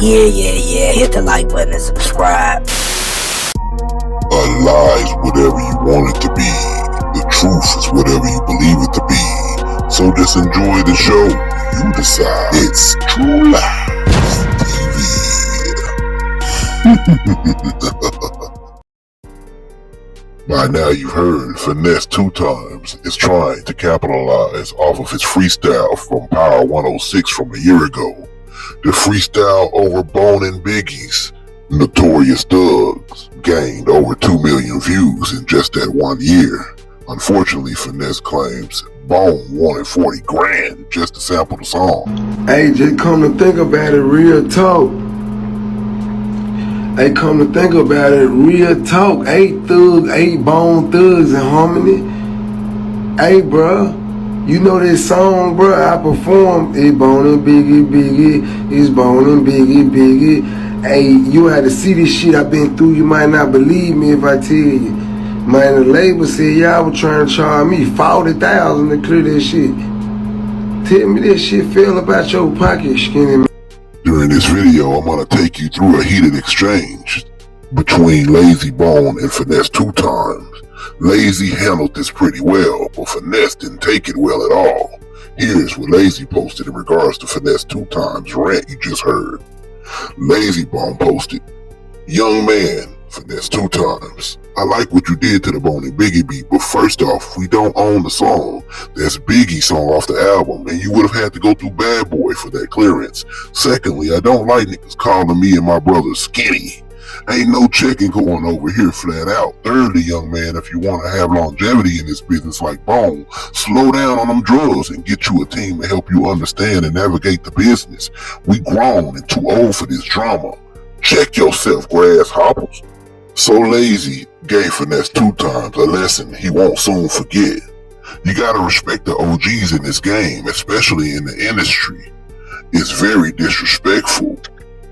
Yeah. Hit the like button and subscribe. A lie is whatever you want it to be. The truth is whatever you believe it to be. So just enjoy the show. You decide. It's True Lies TV. By now you've heard Finesse 2tymes is trying to capitalize off of his freestyle from Power 106 from a year ago. The freestyle over Bone and Biggie's Notorious Thugs gained over 2 million views in just that 1 year. Unfortunately, Finesse claims Bone wanted 40 grand just to sample the song. Hey, just come to think about it, real talk. Hey, come to think about it, real talk. 8 thugs, 8 Bone thugs in harmony. Hey, bruh, you know this song, bruh? I performed it, Bone and Biggie, it's Bone and Biggie. Hey, you had to see this shit I've been through. You might not believe me if I tell you. Man, the label said y'all was trying to charge me $40,000 to clear that shit. Tell me that shit fell about your pocket, skinny man. During this video, I'm gonna take you through a heated exchange between Layzie Bone and Finesse 2tymes. Layzie handled this pretty well, but Finesse didn't take it well at all. Here's what Layzie posted in regards to Finesse 2tymes' rant you just heard. Layzie Bone posted, "Young man, Finesse 2tymes, I like what you did to the Bone and Biggie beat, but first off, we don't own the song. That's Biggie's song off the album, and you would have had to go through Bad Boy for that clearance. Secondly, I don't like niggas calling me and my brother skinny. Ain't no checking going over here flat out. Thirdly, young man, if you want to have longevity in this business like Bone, slow down on them drugs and get you a team to help you understand and navigate the business. We grown and too old for this drama. Check yourself, grasshoppers." So Layzie gave Finesse 2tymes a lesson he won't soon forget. You gotta respect the OGs in this game, especially in the industry. It's very disrespectful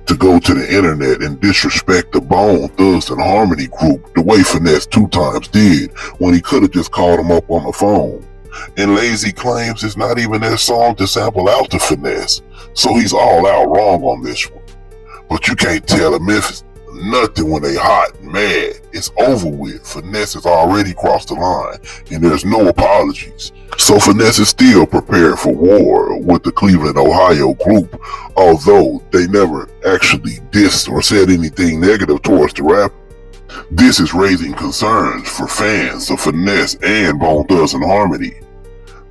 to go to the internet and disrespect the Bone Thugs and Harmony group the way Finesse 2tymes did when he could have just called them up on the phone. And Layzie claims it's not even their song to sample out to Finesse, so he's all out wrong on this one. But you can't tell him if nothing when they hot and mad. It's over with. Finesse has already crossed the line, and there's no apologies. So Finesse is still prepared for war with the Cleveland, Ohio group, although they never actually dissed or said anything negative towards the rapper. This is raising concerns for fans of Finesse and Bone Thugs and Harmony.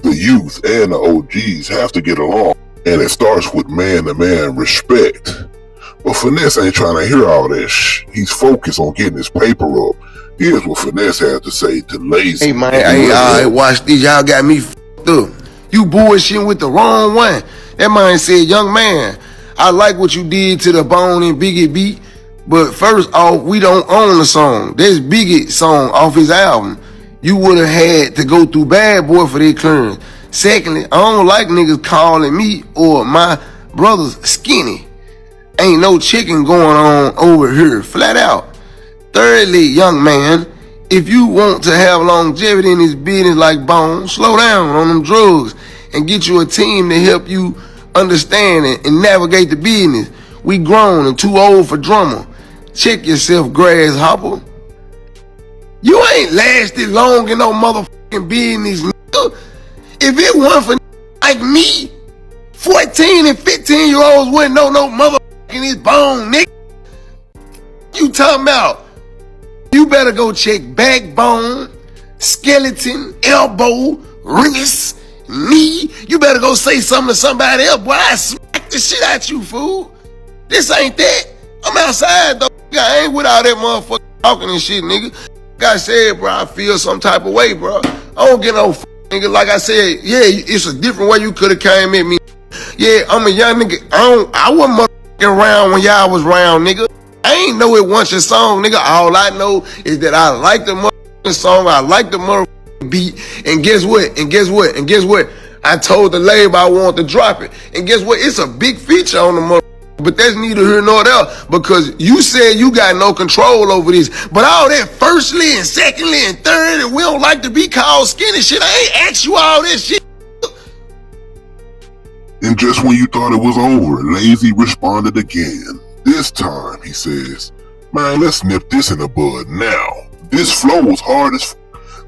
The youth and the OGs have to get along, and it starts with man-to-man respect. But Finesse ain't trying to hear all that He's focused on getting his paper up. Here's what Finesse had to say to Layzie. Hey man, hey, watch these. Y'all got me f***ed up. You bullshitting with the wrong one. That man said, "Young man, I like what you did to the Bone and Biggie beat, but first off, we don't own the song. That's Biggie's song off his album. You would have had to go through Bad Boy for that clearance. Secondly, I don't like niggas calling me or my brothers skinny. Ain't no chicken going on over here, flat out. Thirdly, young man, if you want to have longevity in this business like Bone, slow down on them drugs and get you a team to help you understand and navigate the business. We grown and too old for drama. Check yourself, grasshopper. You ain't lasted long in no motherfucking business, nigga. If it wasn't for like me, 14 and 15-year-olds wouldn't know no motherfucking his Bone, nigga. You talking about? You better go check backbone, skeleton, elbow, wrist, knee. You better go say something to somebody else. Boy, I smack the shit out you, fool. This ain't that. I'm outside, though. I ain't with all that motherfucking talking and shit, nigga. Like I said, bro, I feel some type of way, bro. I don't get no nigga. Like I said, yeah, it's a different way you could have came at me. Yeah, I'm a young nigga. I wasn't motherfucking around when y'all was round, nigga. I ain't know it once your song, nigga. All I know is that I like the motherfucking song. I like the motherfucking beat. And guess what? I told the label I want to drop it. And guess what? It's a big feature on the motherfucker. But that's neither here nor there, because you said you got no control over this. But all that firstly and secondly and third, and we don't like to be called skinny shit. I ain't asked you all this shit. And just when you thought it was over, Layzie responded again. This time, he says, man, let's nip this in the bud now. This flow was hard as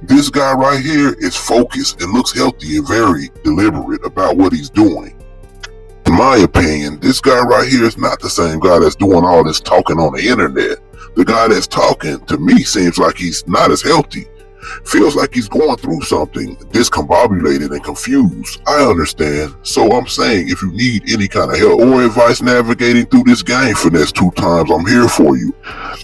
this guy right here is focused and looks healthy and very deliberate about what he's doing. In my opinion, this guy right here is not the same guy that's doing all this talking on the internet. The guy that's talking, to me, seems like he's not as healthy. Feels like he's going through something, discombobulated and confused. I understand. So I'm saying if you need any kind of help or advice navigating through this game, Finesse 2tymes, I'm here for you.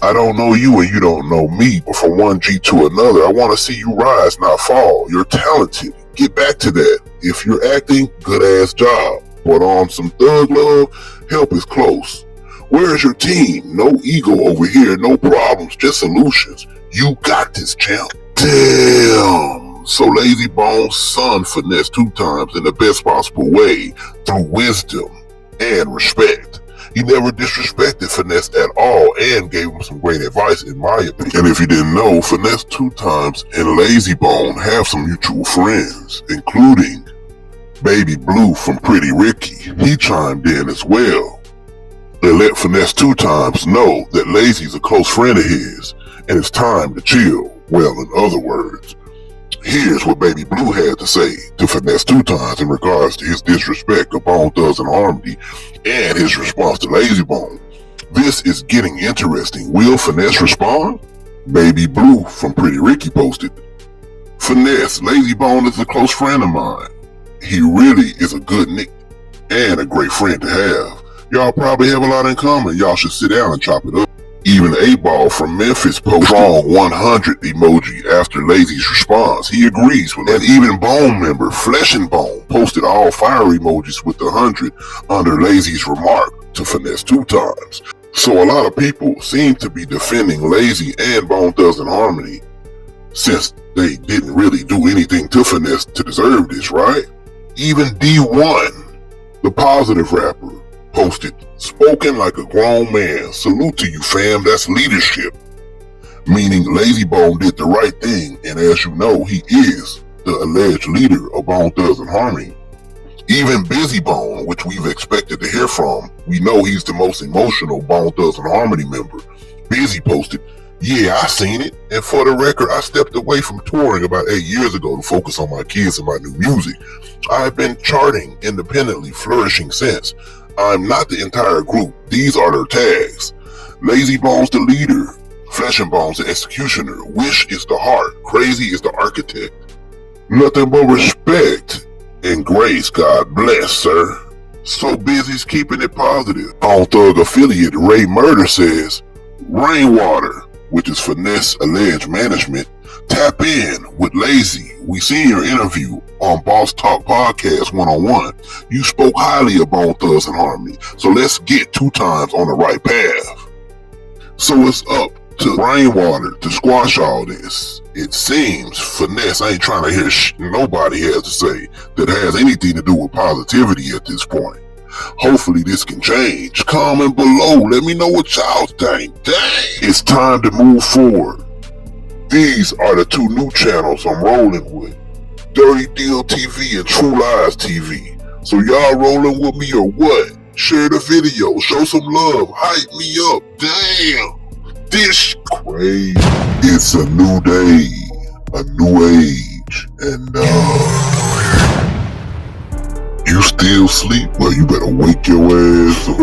I don't know you and you don't know me, but from one G to another, I want to see you rise, not fall. You're talented. Get back to that. If you're acting, good ass job. But on some thug love, help is close. Where's your team? No ego over here, no problems, just solutions. You got this, champ. Damn. So Layzie Bone's son Finesse 2tymes in the best possible way through wisdom and respect. He never disrespected Finesse at all and gave him some great advice, in my opinion. And if you didn't know, Finesse 2tymes and Layzie Bone have some mutual friends, including Baby Blue from Pretty Ricky. He chimed in as well. They let Finesse 2tymes know that Layzie's a close friend of his and it's time to chill. Well, in other words, here's what Baby Blue had to say to Finesse 2tymes in regards to his disrespect of Bone Thugs-n-Harmony and his response to Layzie Bone. This is getting interesting. Will Finesse respond? Baby Blue from Pretty Ricky posted, Finesse, Layzie Bone is a close friend of mine. He really is a good nick and a great friend to have. Y'all probably have a lot in common. Y'all should sit down and chop it up. Even A-Ball from Memphis posted strong 100 emoji after Layzie's response. He agrees with it. And even Bone member Flesh and Bone posted all fire emojis with the 100 under Layzie's remark to Finesse 2tymes. So a lot of people seem to be defending Layzie and Bone Thugs-n-Harmony since they didn't really do anything to Finesse to deserve this, right? Even D1, the positive rapper, posted, spoken like a grown man. Salute to you, fam. That's leadership. Meaning Layzie Bone did the right thing, and as you know, he is the alleged leader of Bone Thugs-n-Harmony. Even Bizzy Bone, which we've expected to hear from, we know he's the most emotional Bone Thugs-n-Harmony member. Bizzy posted, yeah, I seen it, and for the record, I stepped away from touring about 8 years ago to focus on my kids and my new music. I've been charting independently, flourishing since. I'm not the entire group. These are their tags. Layzie Bone's the leader. Flesh and Bone's the executioner. Wish is the heart. Crazy is the architect. Nothing but respect and grace. God bless, sir. So Bizzy's keeping it positive. On Thug affiliate Ray Murder says, Rainwater, which is Finesse alleged management, tap in with Layzie. We seen your interview on Boss Talk Podcast 101. You spoke highly of Bone Thugs-n-Harmony. So let's get 2tymes on the right path. So it's up to Rainwater to squash all this. It seems Finesse ain't trying to hear nobody has to say that has anything to do with positivity at this point. Hopefully this can change. Comment below. Let me know what y'all think. Dang. It's time to move forward. These are the two new channels I'm rolling with. Dirty Deal TV and True Lies TV. So y'all rolling with me or what? Share the video. Show some love. Hype me up. Damn. This crazy. It's a new day. A new age. And you still sleep? Well, you better wake your ass up.